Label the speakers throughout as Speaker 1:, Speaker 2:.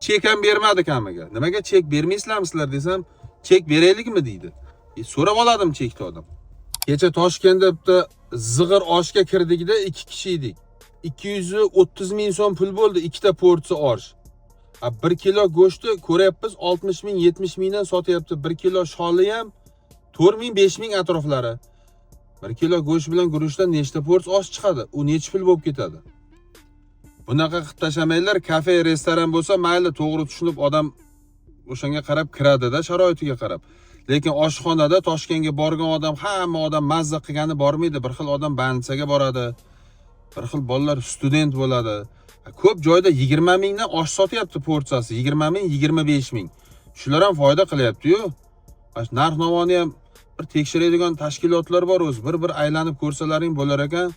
Speaker 1: Chek ham bermadi kamiga. Nimaga chek bermaysizlar desam, chek beraylikmi deydi. So'rab oladim chekni odam. Kecha Toshkentda bitta zig'ir oshga kirdikda 2 kishi edik. 230 ming so'm pul bo'ldi, ikkita porsiya osh. 1 kilo go'shtni ko'ryapmiz 60 ming, 70 mingdan sotyapti. 1 kilo sholi ham 4 ming, 5 ming atroflari. 1 kilo go'sht bilan guruchdan nechta porsiya osh chiqadi? U necha pul bo'lib ketadi? Bunaqa qilib tashamanglar, kafe, restoran bo'lsa mayli, to'g'ri tushunib odam o'shanga qarab kiradi-da, sharoitiga qarab. Lekin oshxonada Toshkentga borgan odam, hamma odam mazza qilgani bormaydi. Bir xil odam bansaga boradi. Bir xil bolalar student bo'ladi. Ko'p joyda 20 mingdan osh sotyapti porsiyasi, 20 ming, 25 ming. Shular ham foyda qilyapti-yu. Narx-navoni ham bir tekshiradigan tashkilotlar bor o'zi. Bir aylanib ko'rsalaring bo'lar ekan.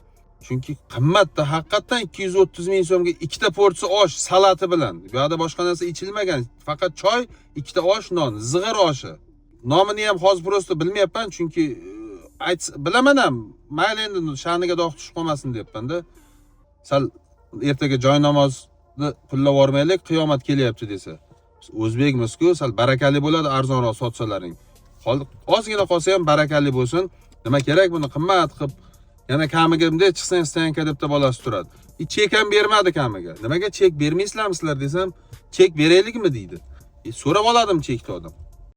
Speaker 1: Chunki qimmatda haqiqatan 230 ming so'mga ikkita porsiya osh salati bilan. Bu yerda boshqa narsa ichilmagan. Faqat choy, ikkita osh, non, zig'ir oshi. Nomini ham hozir prosta bilmayapman, chunki bilaman ham. Mayli endi sha'niga dog' tushib qolmasin deyapman-da. Sal ertaga joy namozni pullab yormaylik, qiyomat kelyapti desa. Biz o'zbekmiz-ku, sal barakali bo'ladi, arzonroq sotsalaring. Ozgina qolsa ham barakali bo'lsin. Nima kerak buni qimmat qilib yana kamiga bunday chiqsang stanka debda bolasi turadi. Chek ham bermadi kamiga. Nimaga chek bermaysizlar desam, chek beraylikmi deydi. So'rab oladim chekni odam.